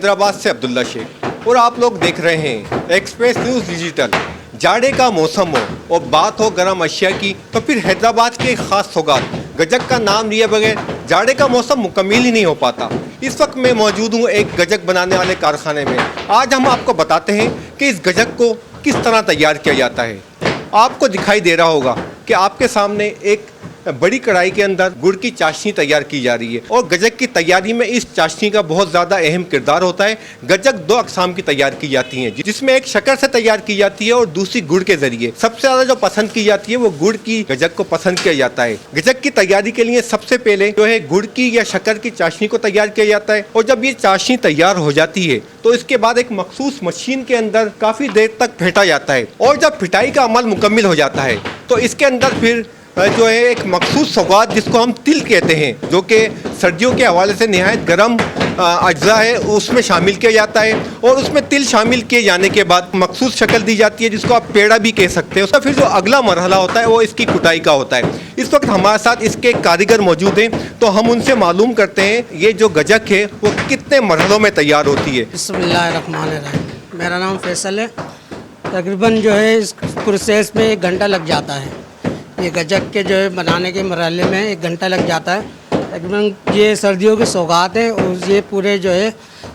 हैदराबाद से अब्दुल्ला शेख और आप लोग देख रहे हैं एक्सप्रेस न्यूज़ डिजिटल। जाड़े का मौसम हो और बात हो गर्म अशिया की तो फिर हैदराबाद की एक ख़ास सौगात गजक का नाम लिए बगैर जाड़े का मौसम मुकम्मल ही नहीं हो पाता। इस वक्त मैं मौजूद हूँ एक गजक बनाने वाले कारखाने में। आज हम आपको बताते हैं कि इस गजक को किस तरह तैयार किया जाता है। आपको दिखाई दे रहा होगा कि आपके सामने एक बड़ी कढ़ाई के अंदर गुड़ की चाशनी तैयार की जा रही है और गजक की तैयारी में इस चाशनी का बहुत ज़्यादा अहम किरदार होता है। गजक दो अक़साम की तैयार की जाती हैं, जिसमें एक शक्कर से तैयार की जाती है और दूसरी गुड़ के ज़रिए। सबसे ज़्यादा जो पसंद की जाती है वो गुड़ की गजक को पसंद किया जाता है। गजक की तैयारी के लिए सबसे पहले जो है गुड़ की या शक्कर की चाशनी को तैयार किया जाता है और जब ये चाशनी तैयार हो जाती है तो इसके बाद एक मखसूस मशीन के अंदर काफ़ी देर तक फेंटा जाता है और जब पिटाई का अमल मुकम्मल हो जाता है तो इसके अंदर फिर जो है एक मखसूस सौगात जिसको हम तिल कहते हैं, जो कि सर्दियों के हवाले से नहायत गर्म अज्जा है, उसमें शामिल किया जाता है और उसमें तिल शामिल किए जाने के बाद मखसूस शक्ल दी जाती है जिसको आप पेड़ा भी कह सकते हैं। उसका फिर जो अगला मरहला होता है वो इसकी कुटाई का होता है। इस वक्त हमारे साथ इसके कारीगर मौजूद हैं तो हम उनसे मालूम करते हैं ये जो गजक है वो कितने मरहलों में तैयार होती है। बिस्मिल्लाहिर्रहमानिर्रहीम। मेरा नाम फैसल है। तकरीबन जो है इस प्रोसेस में 1 घंटा लग जाता है। ये गजक के जो है बनाने के मरहले में 1 घंटा लग जाता है। तकरीबन ये सर्दियों की सौगात है और ये पूरे जो है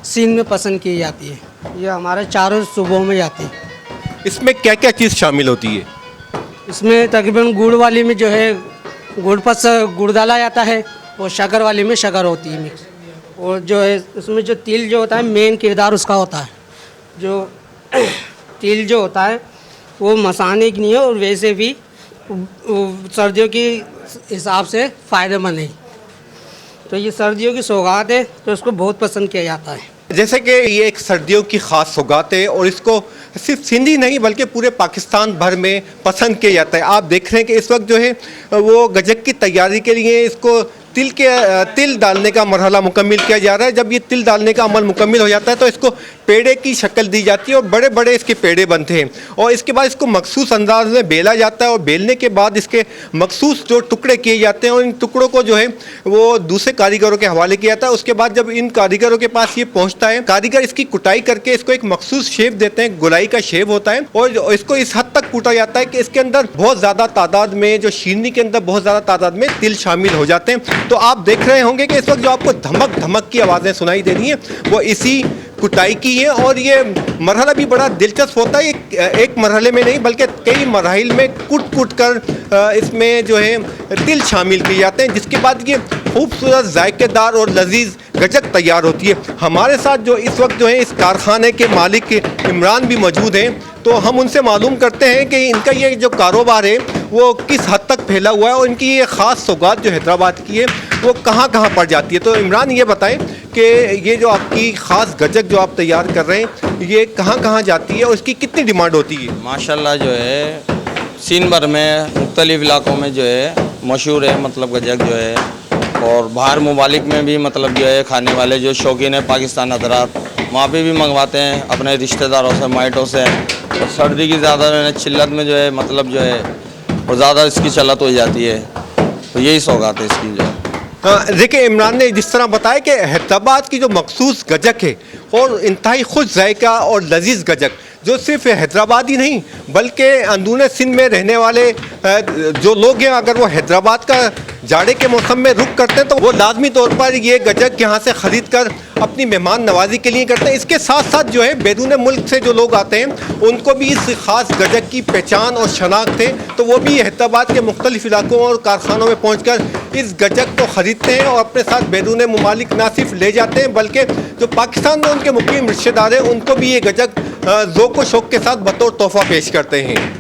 सीन में पसंद की जाती है। ये हमारे चारों सूबों में जाती है। इसमें क्या क्या चीज़ शामिल होती है? इसमें तकरीबन गुड़ वाली में जो है गुड़ डाला जाता है और शक्कर वाली में शक्कर होती है मिक्स। और जो है उसमें जो तिल जो होता है मेन किरदार उसका होता है। जो तिल जो होता है वो मसाने की नहीं है और वैसे भी सर्दियों की हिसाब से फ़ायदेमंद है। तो ये सर्दियों की सौगात है तो इसको बहुत पसंद किया जाता है। जैसे कि ये एक सर्दियों की ख़ास सौगात है और इसको सिर्फ सिंधी नहीं बल्कि पूरे पाकिस्तान भर में पसंद किया जाता है। आप देख रहे हैं कि इस वक्त जो है वो गजक की तैयारी के लिए इसको तिल डालने का मरहला मुकम्मल किया जा रहा है। जब ये तिल डालने का अमल मुकम्मल हो जाता है तो इसको पेड़े की शक्ल दी जाती है और बड़े बड़े इसके पेड़े बनते हैं और इसके बाद इसको मखसूस अंदाज में बेला जाता है और बेलने के बाद इसके मखसूस जो टुकड़े किए जाते हैं और इन टुकड़ों को जो है वो दूसरे कारीगरों के हवाले किया जाता है। उसके बाद जब इन कारीगरों के पास ये पहुँचता है, कारीगर इसकी कुटाई करके इसको एक मखसूस शेप देते हैं, गोलाई का शेप होता है और इसको इस हद तक कूटा जाता है कि इसके अंदर बहुत ज़्यादा तादाद में जो शीरनी के अंदर बहुत ज़्यादा तादाद में तिल शामिल हो जाते हैं। तो आप देख रहे होंगे कि इस वक्त जो आपको धमक धमक की आवाज़ें सुनाई दे रही हैं वो इसी कुटाई की है और ये मरहला भी बड़ा दिलचस्प होता है। एक मरहले में नहीं बल्कि कई मराहिल में कूट कर इसमें जो है तिल शामिल किए जाते हैं, जिसके बाद ये खूबसूरत जायकेदार और लजीज गजक तैयार होती है। हमारे साथ जो इस वक्त जो है इस कारखाने के मालिक इमरान भी मौजूद हैं तो हम उनसे मालूम करते हैं कि इनका ये जो कारोबार है वो किस हद तक फैला हुआ है और इनकी ये ख़ास सौगात जो हैदराबाद की है वो कहाँ कहाँ पड़ जाती है। तो इमरान ये बताएं कि ये जो आपकी ख़ास गजक जो आप तैयार कर रहे हैं ये कहाँ कहाँ जाती है और इसकी कितनी डिमांड होती है? माशाल्लाह जो है सीन भर में मुख्तलिफ़ इलाकों में जो है मशहूर है, मतलब गजक जो है। और बाहर ममालिक में भी मतलब जो है खाने वाले जो शौकीन है पाकिस्तान हज़रात वहाँ पे भी मंगवाते हैं अपने रिश्तेदारों से, माइटों से। और सर्दी की ज़्यादा चिल्लत में जो है मतलब जो है और ज़्यादा इसकी चलत हो जाती है, तो यही सौगात है इसकी जो है। देखिए इमरान ने जिस तरह बताया कि हैदराबाद की जो मखसूस गजक है और इंतहाई खुश जायका और लजीज गजक जो सिर्फ हैदराबाद ही नहीं बल्कि अंदरूनी सिंध में रहने वाले जो लोग हैं, अगर वो हैदराबाद का जाड़े के मौसम में रुख करते हैं तो वो लाजमी तौर पर ये गजक यहाँ से ख़रीद कर अपनी मेहमान नवाजी के लिए करते हैं। इसके साथ साथ जो है बैरून मुल्क से जो लोग आते हैं उनको भी इस ख़ास गजक की पहचान और शनाख्त है, तो वो भी हैदराबाद के मुख्तलिफ इलाकों और कारखानों में पहुँच कर इस गजक को ख़रीदते हैं और अपने साथ बैरून ममालिक ना सिर्फ ले जाते हैं बल्कि जो पाकिस्तान में उनके मुकीम रिश्तेदार हैं उनको भी ये गजक ज़ौक़ व शौक़ के साथ बतौर तोहफ़ा पेश करते हैं।